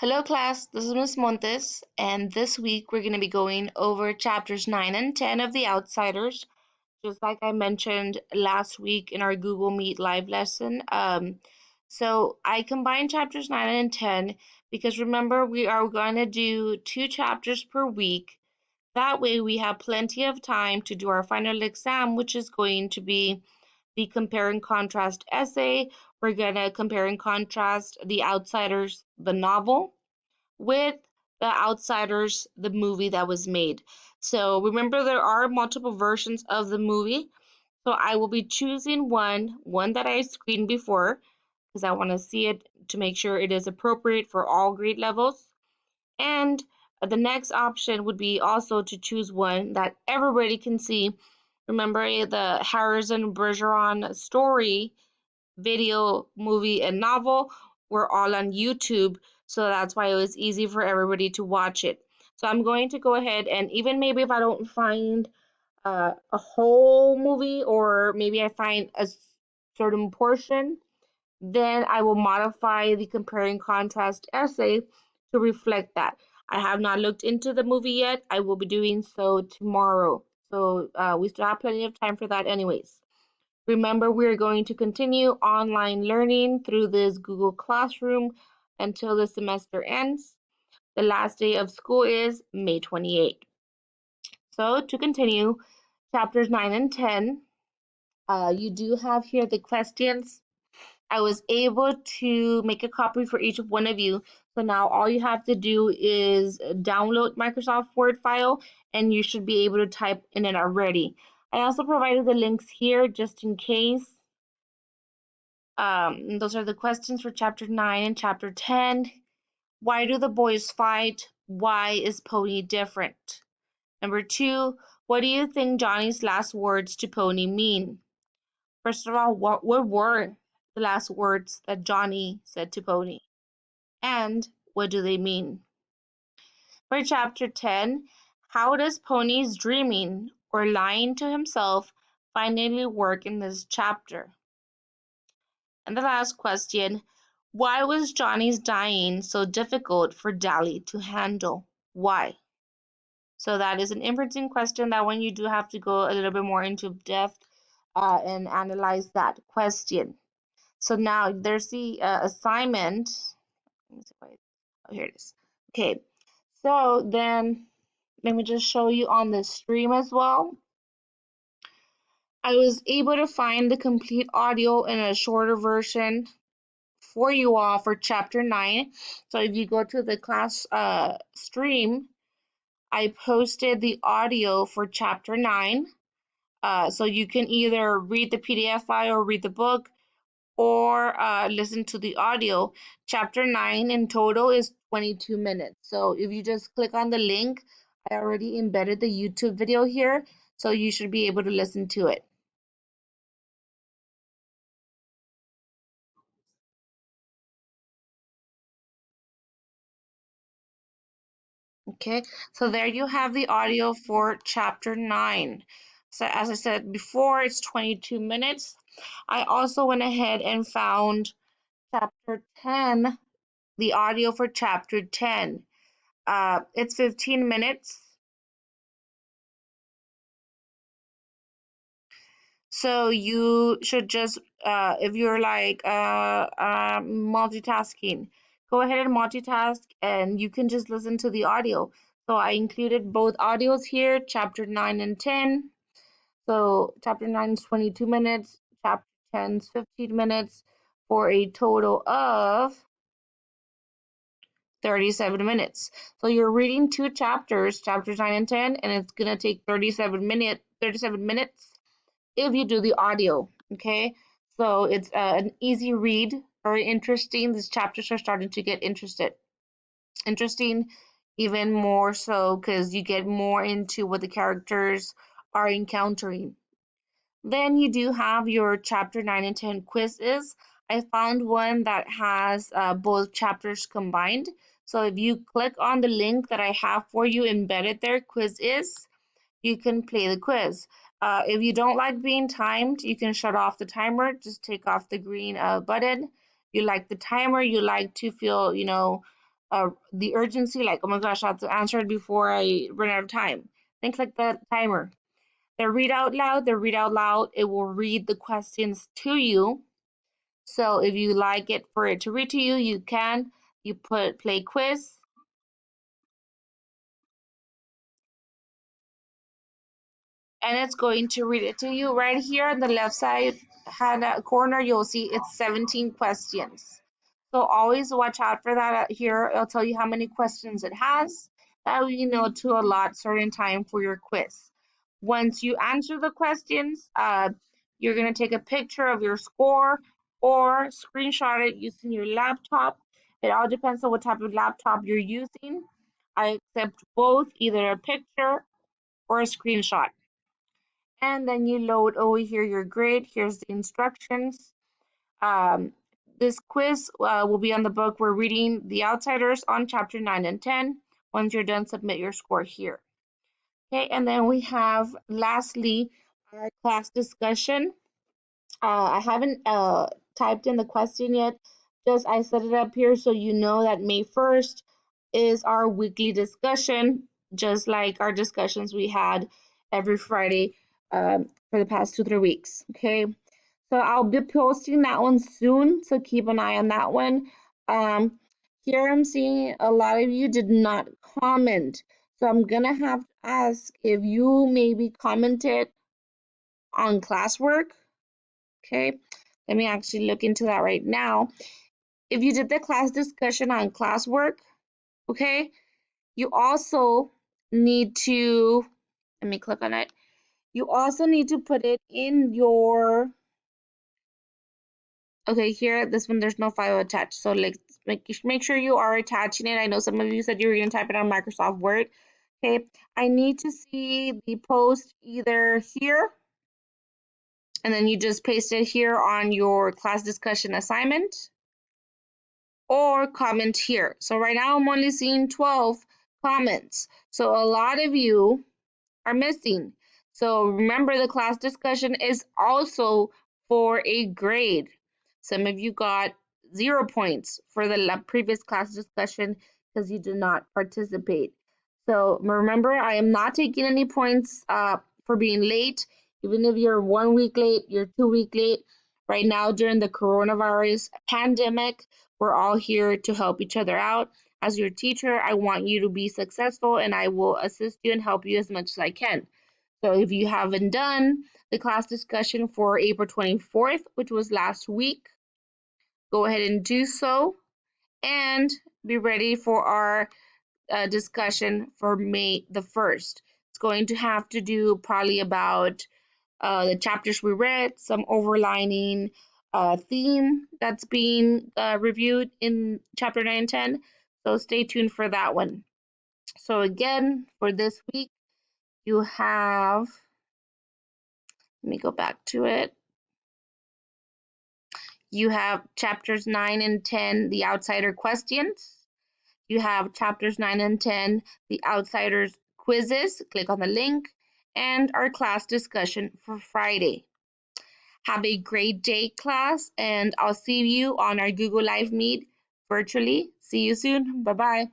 Hello class, this is Miss Montes, and this week we're going to be going over chapters 9 and 10 of The Outsiders, just like I mentioned last week in our Google Meet live lesson. So I combined chapters 9 and 10 because remember we are going to do 2 chapters per week. That way we have plenty of time to do our final exam, which is going to be the compare and contrast essay. We're going to compare and contrast The Outsiders, the novel, with The Outsiders, the movie that was made. So remember, there are multiple versions of the movie. So I will be choosing one that I screened before because I want to see it to make sure it is appropriate for all grade levels. And the next option would be also to choose one that everybody can see. Remember the Harrison Bergeron story, video, movie, and novel were all on YouTube, so that's why it was easy for everybody to watch it. So I'm going to go ahead and even maybe if I don't find a whole movie or maybe I find a certain portion, then I will modify the compare and contrast essay to reflect that. I have not looked into the movie yet. I will be doing so tomorrow. So we still have plenty of time for that anyways. Remember, we're going to continue online learning through this Google Classroom until the semester ends. The last day of school is May 28th. So to continue, chapters 9 and 10, you do have here the questions. I was able to make a copy for each one of you. So now all you have to do is download Microsoft Word file and you should be able to type in it already. I also provided the links here just in case. Those are the questions for chapter 9 and chapter 10. Why do the boys fight? Why is Pony different? Number 2, what do you think Johnny's last words to Pony mean? First of all, what were the last words that Johnny said to Pony? And what do they mean? For chapter 10, how does Pony's dreaming or lying to himself finally work in this chapter? And the last question, why was Johnny's dying so difficult for Dally to handle? Why? So that is an inferencing question. That one you do have to go a little bit more into depth and analyze that question. So now there's the assignment. Let me see if oh, here it is. Okay, so then let me just show you on the stream as well. I was able to find the complete audio in a shorter version for you all for chapter 9. So if you go to the class stream, I posted the audio for chapter 9. So you can either read the PDF file or read the book or listen to the audio. Chapter 9 in total is 22 minutes. So if you just click on the link, I already embedded the YouTube video here, so you should be able to listen to it. Okay, so there you have the audio for chapter 9. So as I said before, it's 22 minutes. I also went ahead and found chapter 10, the audio for chapter 10. It's 15 minutes. So you should just, if you're like multitasking, go ahead and multitask and you can just listen to the audio. So I included both audios here, chapter 9 and 10. So chapter 9 is 22 minutes, chapter 10 is 15 minutes for a total of 37 minutes. So you're reading 2 chapters, chapters 9 and 10, and it's gonna take 37 minutes if you do the audio, okay? So it's an easy read, very interesting. These chapters are starting to get interesting even more so because you get more into what the characters are encountering. Then you do have your chapter 9 and 10 quizzes. I found one that has both chapters combined. So if you click on the link that I have for you embedded there, quiz is, you can play the quiz. If you don't like being timed, you can shut off the timer. Just take off the green button. You like the timer, you like to feel, the urgency, like, oh my gosh, I have to answer it before I run out of time. Then click the timer. The read out loud, it will read the questions to you. So if you like it for it to read to you, you can. You put play quiz. And it's going to read it to you right here on the left side hand corner. You'll see it's 17 questions. So always watch out for that here. It'll tell you how many questions it has. That way you know to allot certain time for your quiz. Once you answer the questions, you're going to take a picture of your score or screenshot it using your laptop. It all depends on what type of laptop you're using. I accept both, either a picture or a screenshot. And then you load over here your grade. Here's the instructions. Um, this quiz will be on the book. We're reading The Outsiders on chapter 9 and 10. Once you're done, submit your score here. Okay, and then we have lastly our class discussion. I haven't typed in the question yet. Just I set it up here so you know that May 1st is our weekly discussion, just like our discussions we had every Friday for the past 2-3 weeks. Okay, so I'll be posting that one soon, so keep an eye on that one. Um, Here I'm seeing a lot of you did not comment, so I'm gonna have to ask if you maybe commented on classwork. Okay, let me actually look into that right now. If you did the class discussion on classwork, okay, you also need to, let me click on it. You also need to put it in your, okay, here, this one, there's no file attached. So like, make sure you are attaching it. I know some of you said you were going to type it on Microsoft Word. Okay, I need to see the post either here, and then you just paste it here on your class discussion assignment, or comment here. So right now I'm only seeing 12 comments. So a lot of you are missing. So remember, the class discussion is also for a grade. Some of you got 0 points for the previous class discussion because you did not participate. So remember, I am not taking any points for being late. Even if you're 1 week late, you're 2 week late. Right now, during the coronavirus pandemic, we're all here to help each other out. As your teacher, I want you to be successful, and I will assist you and help you as much as I can. So if you haven't done the class discussion for April 24th, which was last week, go ahead and do so and be ready for our discussion for May the 1st. It's going to have to do probably about the chapters we read, some overlining theme that's being reviewed in chapter 9 and 10. So stay tuned for that one. So again, for this week, you have, let me go back to it. You have chapters 9 and 10, the outsider questions. You have chapters 9 and 10, the outsiders quizzes. Click on the link, and our class discussion for Friday. Have a great day, class, and I'll see you on our Google Live Meet virtually. See you soon. Bye-bye.